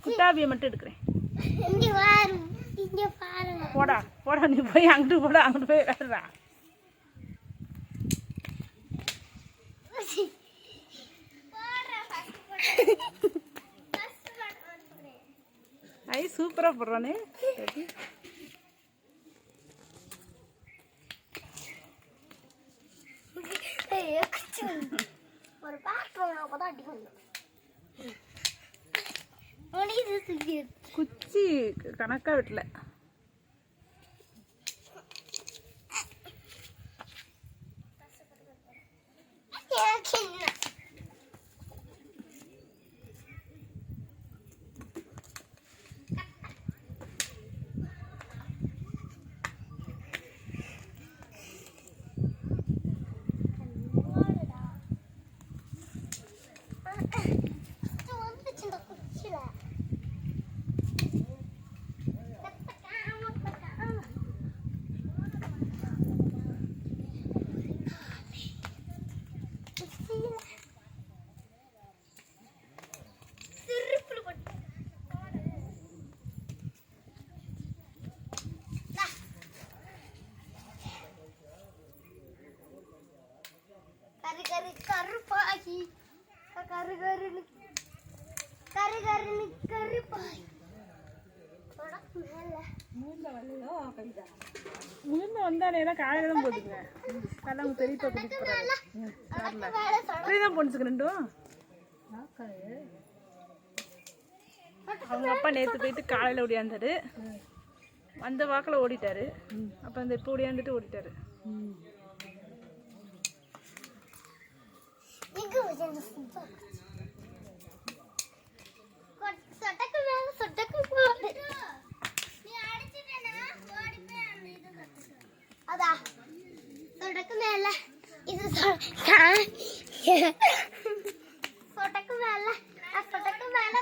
குட்டாபியை மட்டும் எடுக்கிறேன். போடா போடா, நீ போய் அங்கிட்டு போடா, அங்கிட்டு போய் வேறா. ஐ சூப்பரா போடுறானே. ஒரு பாட்டு அடி பண்ணும். குச்சி கணக்கா விட்டல. கருப்பாகி கருகருன்னு கருப்பாகி முழுந்த வந்தானே காலையில தான் போட்டுங்க. கல்யாணம் பெரியப்பா கூட்டிட்டு போறாரு. தான் போட்டுச்சுக்கு ரெண்டும். அவங்க அப்பா நேற்று போயிட்டு காலையில் ஓடியாந்தாரு. வந்த வாக்கில் ஓடிட்டாரு. அப்போ அந்த இப்போ ஓடியாந்துட்டு ஓடிட்டாரு. சொடக்கு மேல இது சொடக்கு மேல சொடக்கு மேல